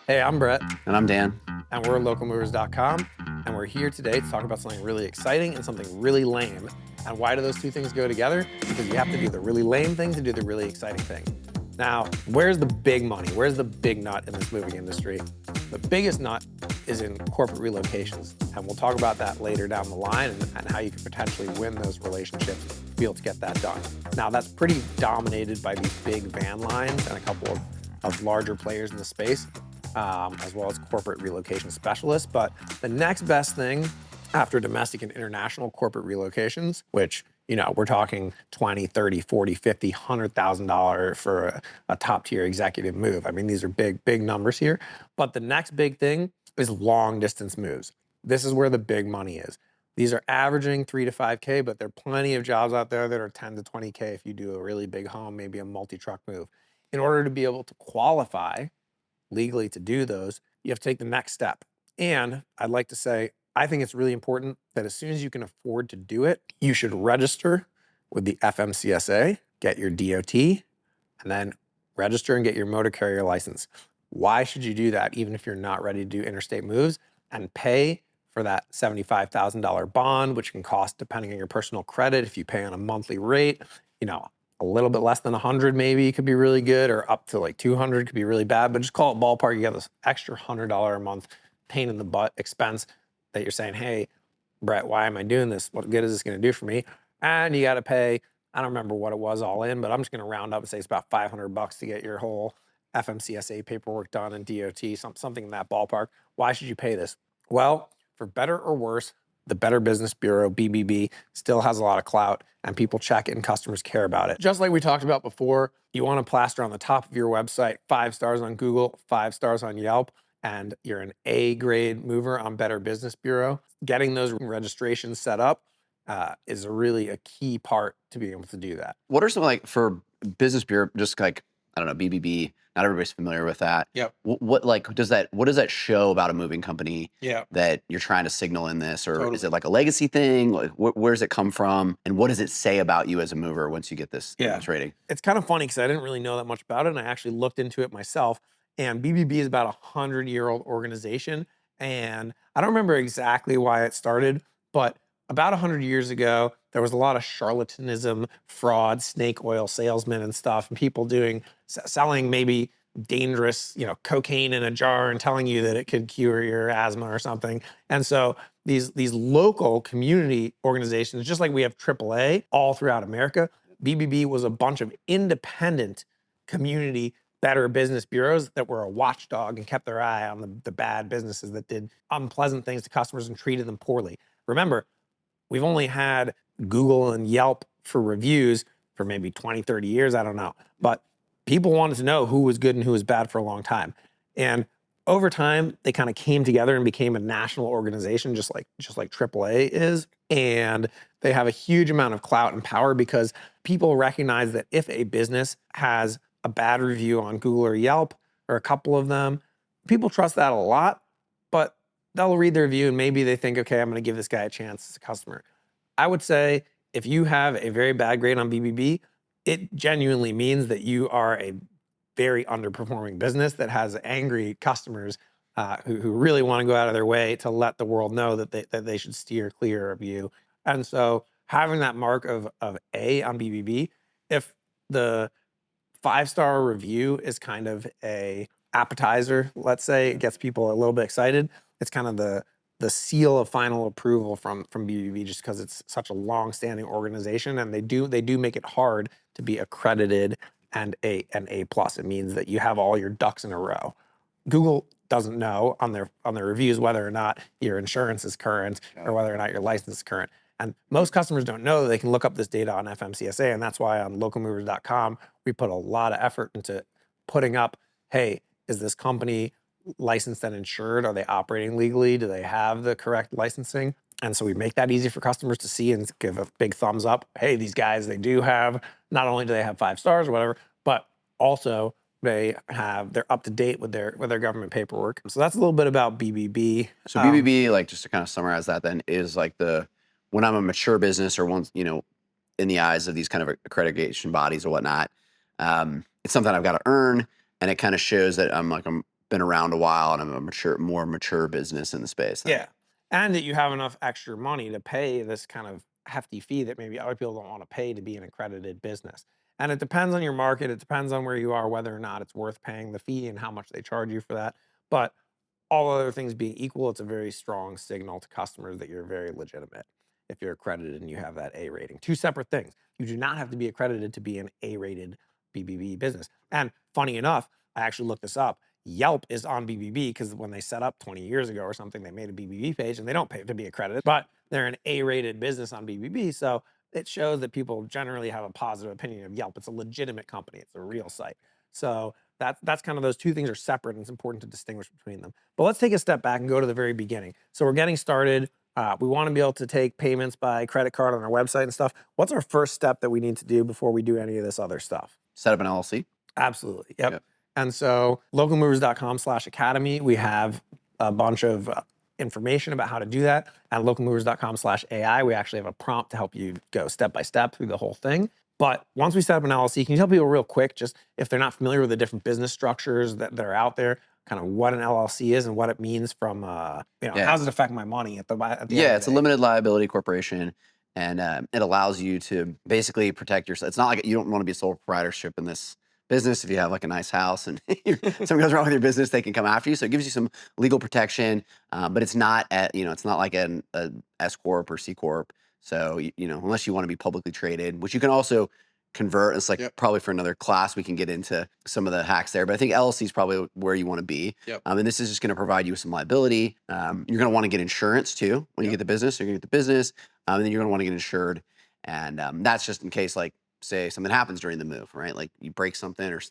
Hey, I'm Brett, And I'm Dan. and we're localmovers.com, and we're here today to talk about something really exciting and something really lame. And why do those two things go together? Because you have to do the really lame thing to do the really exciting thing. Now, where's the big money? Where's the big nut in this moving industry? The biggest nut is in corporate relocations, and we'll talk about that later down the line and how you can potentially win those relationships to be able to get that done. Now, that's pretty dominated by these big van lines and a couple of larger players in the space. As well as corporate relocation specialists. But the next best thing after domestic and international corporate relocations, which, we're talking 20, 30, 40, 50, $100,000 for a top tier executive move. I mean, these are big numbers here. But the next big thing is long distance moves. This is where the big money is. These are averaging 3 to 5K, but there are plenty of jobs out there that are 10 to 20K if you do a really big home, maybe a multi-truck move. In order to be able to qualify legally to do those, you have to take the next step. And I'd like to say, I think it's really important that as soon as you can afford to do it, you should register with the FMCSA, get your DOT, and then register and get your motor carrier license. Why should you do that, even if you're not ready to do interstate moves, and pay for that $75,000 bond, which can cost, depending on your personal credit, if you pay on a monthly rate, a little bit less than 100 maybe could be really good, or up to like 200 could be really bad, but just call it ballpark. You got this extra $100 a month pain in the butt expense that you're saying, hey, Brett, why am I doing this? What good is this going to do for me? And you got to pay, I don't remember what it was all in, but I'm just going to round up and say it's about $500 to get your whole FMCSA paperwork done and DOT, something in that ballpark. Why should you pay this? Well, for better or worse, the Better Business Bureau, BBB, still has a lot of clout, and people check it and customers care about it. Just like we talked about before, you want to plaster on the top of your website 5 stars on Google, 5 stars on Yelp, and you're an A-grade mover on Better Business Bureau. Getting those registrations set up is a key part to being able to do that. What are some, for business bureau, just like, I don't know, BBB, not everybody's familiar with that. Yep. What does that show about a moving company Yeah. that you're trying to signal in this? Or Totally. Is it like a legacy thing? Like, where does it come from? And what does it say about you as a mover once you get this rating? It's kind of funny because I didn't really know that much about it, and I actually looked into it myself. And BBB is about a 100-year-old organization, and I don't remember exactly why it started, but about 100 years ago, there was a lot of charlatanism, fraud, snake oil salesmen and stuff, and people selling maybe dangerous, cocaine in a jar and telling you that it could cure your asthma or something. And so these local community organizations, just like we have AAA all throughout America, BBB was a bunch of independent community Better Business Bureaus that were a watchdog and kept their eye on the bad businesses that did unpleasant things to customers and treated them poorly. Remember, we've only had Google and Yelp for reviews for maybe 20, 30 years, I don't know. But people wanted to know who was good and who was bad for a long time. And over time, they kind of came together and became a national organization, just like AAA is. And they have a huge amount of clout and power because people recognize that if a business has a bad review on Google or Yelp, or a couple of them, people trust that a lot, but they'll read the review and maybe they think, okay, I'm going to give this guy a chance as a customer. I would say if you have a very bad grade on BBB, it genuinely means that you are a very underperforming business that has angry customers who really want to go out of their way to let the world know that they should steer clear of you. And so having that mark of A on BBB, if the 5-star review is kind of a appetizer, let's say, it gets people a little bit excited. It's kind of the seal of final approval from BBB, just because it's such a long-standing organization, and they do make it hard to be accredited and an A+. It means that you have all your ducks in a row. Google doesn't know on their reviews whether or not your insurance is current or whether or not your license is current. And most customers don't know that they can look up this data on FMCSA, and that's why on localmovers.com, we put a lot of effort into putting up, hey, is this company licensed and insured? Are they operating legally? Do they have the correct licensing? And so we make that easy for customers to see and give a big thumbs up. Hey, these guys, they do have, not only do they have 5 stars or whatever, but also they're up to date with their government paperwork. So that's a little bit about BBB. So BBB, just to kind of summarize that then, is like when I'm a mature business or once, in the eyes of these kind of accreditation bodies or whatnot, it's something I've got to earn, and it kind of shows that I'm been around a while and I'm a more mature business in the space then. Yeah. And that you have enough extra money to pay this kind of hefty fee that maybe other people don't want to pay to be an accredited business. And it depends on your market. It depends on where you are, whether or not it's worth paying the fee and how much they charge you for that. But all other things being equal, it's a very strong signal to customers that you're very legitimate if you're accredited and you have that A rating. Two separate things. You do not have to be accredited to be an A rated BBB business. And funny enough, I actually looked this up. Yelp is on BBB because when they set up 20 years ago or something, they made a BBB page and they don't pay to be accredited, but they're an A rated business on BBB. So it shows that people generally have a positive opinion of Yelp. It's a legitimate company, it's a real site. So that's kind of, those two things are separate and it's important to distinguish between them. But let's take a step back and go to the very beginning. So we're getting started. We want to be able to take payments by credit card on our website and stuff. What's our first step that we need to do before we do any of this other stuff? Set up an LLC. Absolutely. Yep. Yep. And so localmovers.com/academy, we have a bunch of information about how to do that. At localmovers.com/AI, we actually have a prompt to help you go step by step through the whole thing. But once we set up an LLC, can you tell people real quick, just if they're not familiar with the different business structures that are out there, kind of what an LLC is and what it means from, how does it affect my money at the end of the It's a day? limited liability corporation, and it allows you to basically protect yourself. It's not like you don't want to be a sole proprietorship in this business. If you have like a nice house and something goes wrong with your business, they can come after you. So it gives you some legal protection, but it's not it's not like an S corp or C corp. So unless you want to be publicly traded, which you can also convert. It's like probably for another class we can get into some of the hacks there, but I think LLC is probably where you want to be. And this is just going to provide you with some liability. You're going to want to get insurance too when you get the business. You're going to get the business, and then you're going to want to get insured, and that's just in case, like, say something happens during the move, right? Like you break something or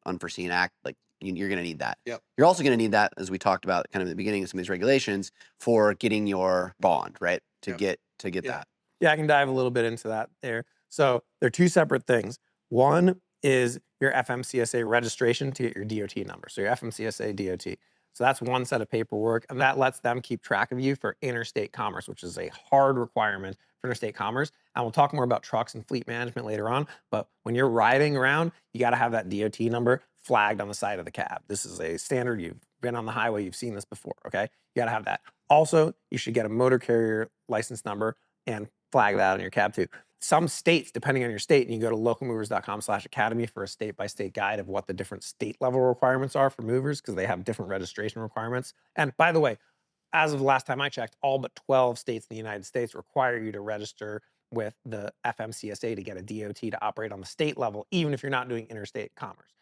unforeseen act, like you're going to need that. You're also going to need that, as we talked about kind of at the beginning of some of these regulations, for getting your bond, right? To get that. Yeah, I can dive a little bit into that there. So they're two separate things. One is your FMCSA registration to get your DOT number. So your FMCSA DOT. So that's one set of paperwork, and that lets them keep track of you for interstate commerce, which is a hard requirement for interstate commerce. And we'll talk more about trucks and fleet management later on. But when you're riding around, you got to have that DOT number flagged on the side of the cab. This is a standard. You've been on the highway, you've seen this before, okay? You got to have that. Also, you should get a motor carrier license number and flag that on your cab too. Some states, depending on your state, and you go to localmovers.com/academy for a state-by-state guide of what the different state level requirements are for movers, because they have different registration requirements. And by the way, as of the last time I checked, all but 12 states in the United States require you to register with the FMCSA to get a DOT to operate on the state level, even if you're not doing interstate commerce.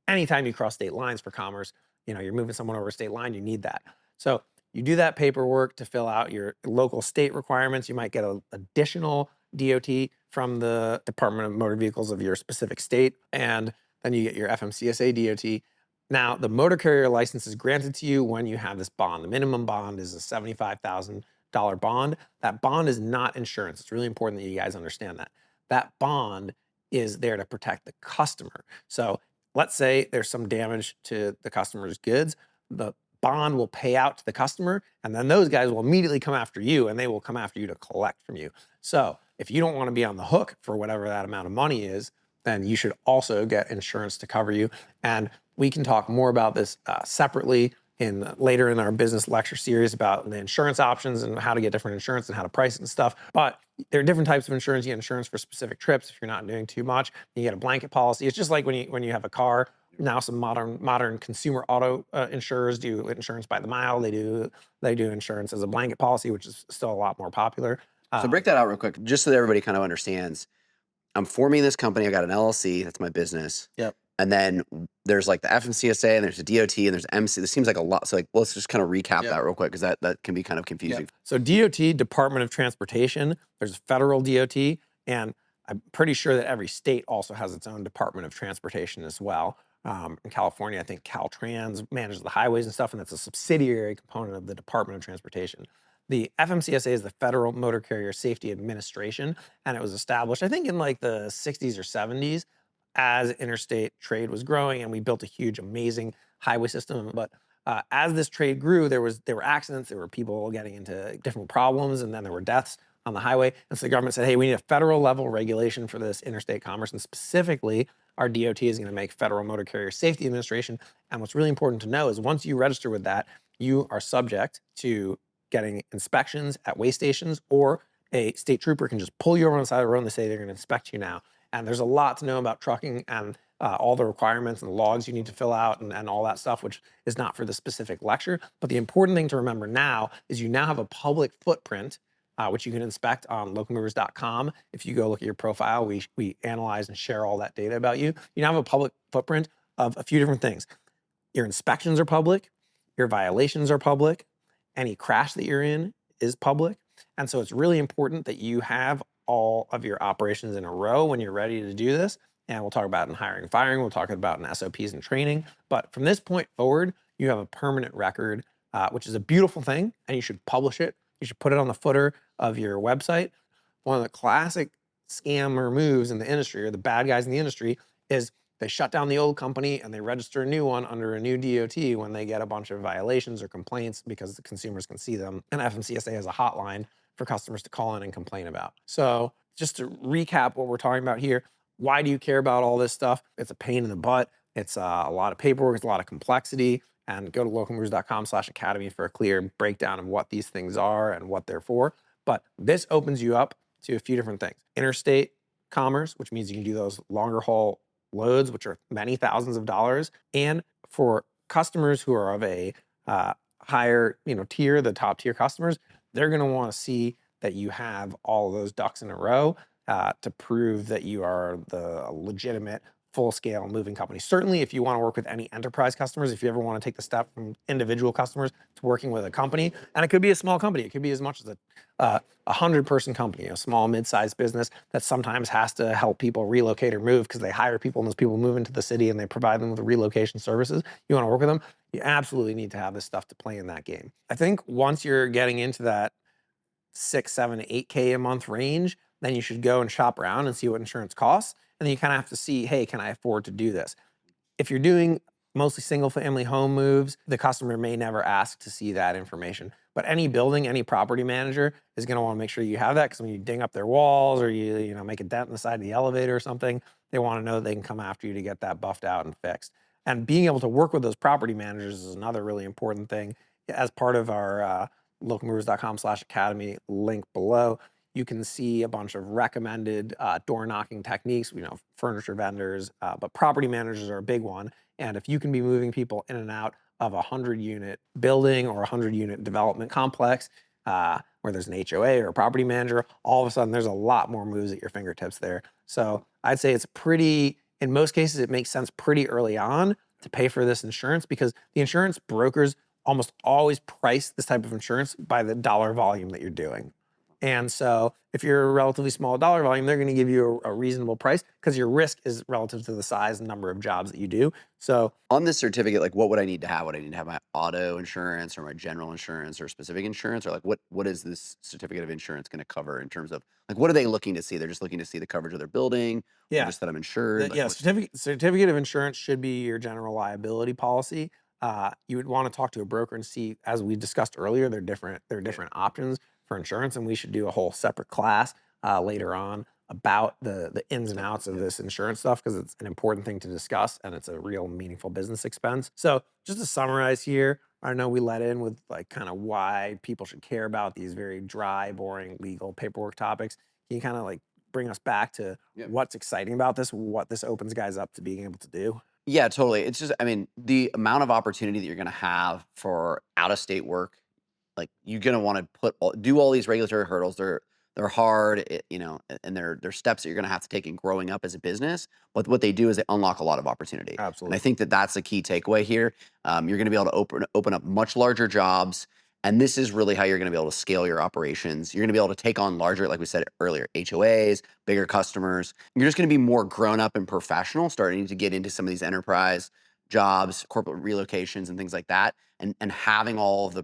Anytime you cross state lines for commerce, you're moving someone over a state line, you need that. So you do that paperwork to fill out your local state requirements. You might get an additional DOT from the Department of Motor Vehicles of your specific state, and then you get your FMCSA DOT. Now, the motor carrier license is granted to you when you have this bond. The minimum bond is a $75,000 bond. That bond is not insurance. It's really important that you guys understand that. That bond is there to protect the customer. So let's say there's some damage to the customer's goods. The bond will pay out to the customer, and then those guys will immediately come after you, and they will come after you to collect from you. So if you don't want to be on the hook for whatever that amount of money is, then you should also get insurance to cover you. And we can talk more about this separately later in our business lecture series about the insurance options and how to get different insurance and how to price it and stuff. But there are different types of insurance. You get insurance for specific trips if you're not doing too much. You get a blanket policy. It's just like when you have a car. Now some modern consumer auto insurers do insurance by the mile. They do insurance as a blanket policy, which is still a lot more popular. So break that out real quick, just so that everybody kind of understands. I'm forming this company. I got an LLC. That's my business. Yep. And then there's like the FMCSA and there's the DOT and there's MC. This seems like a lot. So like, let's just kind of recap that real quick, because that can be kind of confusing. Yep. So DOT, Department of Transportation. There's federal DOT, and I'm pretty sure that every state also has its own Department of Transportation as well. In California, I think Caltrans manages the highways and stuff, and that's a subsidiary component of the Department of Transportation. The FMCSA is the Federal Motor Carrier Safety Administration, and it was established, I think, in like the 60s or 70s as interstate trade was growing, and we built a huge, amazing highway system. But as this trade grew, there were accidents, there were people getting into different problems, and then there were deaths on the highway. And so the government said, hey, we need a federal level regulation for this interstate commerce, and specifically our DOT is going to make Federal Motor Carrier Safety Administration. And what's really important to know is once you register with that, you are subject to getting inspections at weigh stations, or a state trooper can just pull you over on the side of the road and they say they're going to inspect you now. And there's a lot to know about trucking and all the requirements and the logs you need to fill out and all that stuff, which is not for the specific lecture. But the important thing to remember now is you now have a public footprint, which you can inspect on localmovers.com. If you go look at your profile, we analyze and share all that data about you. You now have a public footprint of a few different things. Your inspections are public, your violations are public, any crash that you're in is public. And so it's really important that you have all of your operations in a row when you're ready to do this. And we'll talk about in hiring and firing, we'll talk about in SOPs and training. But from this point forward, you have a permanent record, which is a beautiful thing, and you should publish it. You should put it on the footer of your website. One of the classic scammer moves in the industry, or the bad guys in the industry, is they shut down the old company and they register a new one under a new DOT when they get a bunch of violations or complaints because the consumers can see them. And FMCSA has a hotline for customers to call in and complain about. So just to recap what we're talking about here, why do you care about all this stuff? It's a pain in the butt. It's a lot of paperwork. It's a lot of complexity. And go to localmovers.com/academy for a clear breakdown of what these things are and what they're for. But this opens you up to a few different things. Interstate commerce, which means you can do those longer haul loads, which are many thousands of dollars. And for customers who are of a higher, tier, the top tier customers, they're going to want to see that you have all of those ducks in a row to prove that you are the legitimate full-scale moving company. Certainly, if you want to work with any enterprise customers, if you ever want to take the step from individual customers to working with a company, and it could be a small company, it could be as much as a 100-person company, a small, mid-sized business that sometimes has to help people relocate or move because they hire people and those people move into the city and they provide them with relocation services. You want to work with them, you absolutely need to have this stuff to play in that game. I think once you're getting into that 6, 7, 8K a month range, then you should go and shop around and see what insurance costs. And then you kind of have to see, hey, can I afford to do this? If you're doing mostly single family home moves, the customer may never ask to see that information. But any building, any property manager is going to want to make sure you have that, because when you ding up their walls or you make a dent in the side of the elevator or something, they want to know they can come after you to get that buffed out and fixed. And being able to work with those property managers is another really important thing. As part of our localmovers.com/academy link below, you can see a bunch of recommended door knocking techniques, furniture vendors, but property managers are a big one. And if you can be moving people in and out of a 100-unit building or a 100-unit development complex where there's an HOA or a property manager, all of a sudden there's a lot more moves at your fingertips there. So I'd say in most cases, it makes sense pretty early on to pay for this insurance, because the insurance brokers almost always price this type of insurance by the dollar volume that you're doing. And so if you're a relatively small dollar volume, they're going to give you a reasonable price because your risk is relative to the size and number of jobs that you do. So On this certificate, like, what would I need to have? Would I need to have my auto insurance or my general insurance or specific insurance? Or like what is this certificate of insurance going to cover in terms of, like, what are they looking to see? They're just looking to see the coverage of their building, or yeah, just that I'm insured? Like, what's certificate of insurance should be your general liability policy. You would want to talk to a broker and see, as we discussed earlier, there are different options for insurance, and we should do a whole separate class later on about the ins and outs of this insurance stuff, because it's an important thing to discuss and it's a real meaningful business expense. So just to summarize here, I know we let in with like kind of why people should care about these very dry, boring legal paperwork topics. Can you kind of like bring us back to Yeah. what's exciting about this, what this opens guys up to being able to do? Yeah, totally. It's just, I mean, the amount of opportunity that you're going to have for out of state work, like, you're gonna want to do all these regulatory hurdles. They're hard, and they're steps that you're gonna have to take in growing up as a business. But what they do is they unlock a lot of opportunity, and I Absolutely. think that that's a key takeaway here. You're gonna be able to open up much larger jobs, and this is really how you're gonna be able to scale your operations. You're gonna be able to take on larger, like we said earlier, HOAs, bigger customers. You're just gonna be more grown up and professional, starting to get into some of these enterprise jobs, corporate relocations, and things like that, and having all of the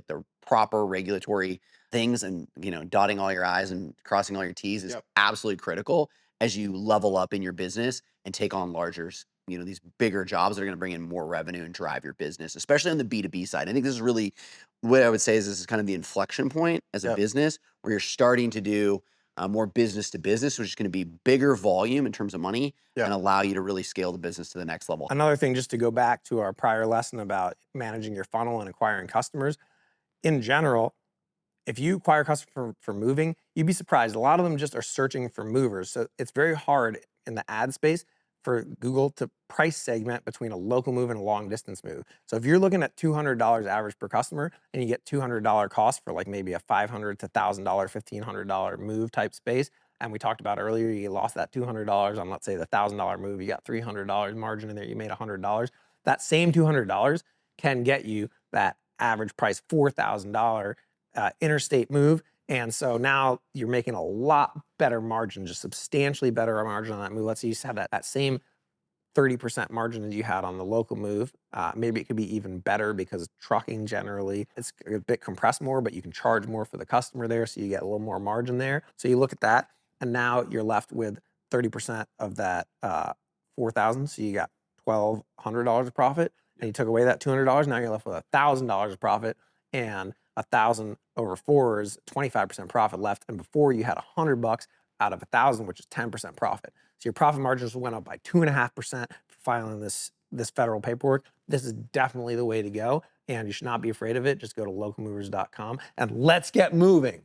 the proper regulatory things, and dotting all your i's and crossing all your t's is Yep. absolutely critical as you level up in your business and take on these bigger jobs that are going to bring in more revenue and drive your business, especially on the B2B side. I think this is really what I would say is this is kind of the inflection point as a Yep. business where you're starting to do more business to business, which is going to be bigger volume in terms of money Yeah. and allow you to really scale the business to the next level. Another thing, just to go back to our prior lesson about managing your funnel and acquiring customers, in general, if you acquire customers for moving, you'd be surprised. A lot of them just are searching for movers. So it's very hard in the ad space for Google to price segment between a local move and a long distance move. So if you're looking at $200 average per customer and you get $200 cost for like maybe a $500 to $1,000, $1,500 move type space, and we talked about earlier, you lost that $200 on, let's say, the $1,000 move, you got $300 margin in there, you made $100. That same $200 can get you that average price $4,000 interstate move. And so now you're making a lot better margin, just substantially better margin on that move. Let's say you have that same 30% margin that you had on the local move. Maybe it could be even better because trucking generally, it's a bit compressed more, but you can charge more for the customer there. So you get a little more margin there. So you look at that and now you're left with 30% of that 4,000. So you got $1,200 of profit and you took away that $200. Now you're left with $1,000 of profit, and 1,000 over 4 is 25% profit left. And before you had $100 out of 1,000, which is 10% profit. So your profit margins went up by 2.5% for filing this federal paperwork. This is definitely the way to go, and you should not be afraid of it. Just go to localmovers.com and let's get moving.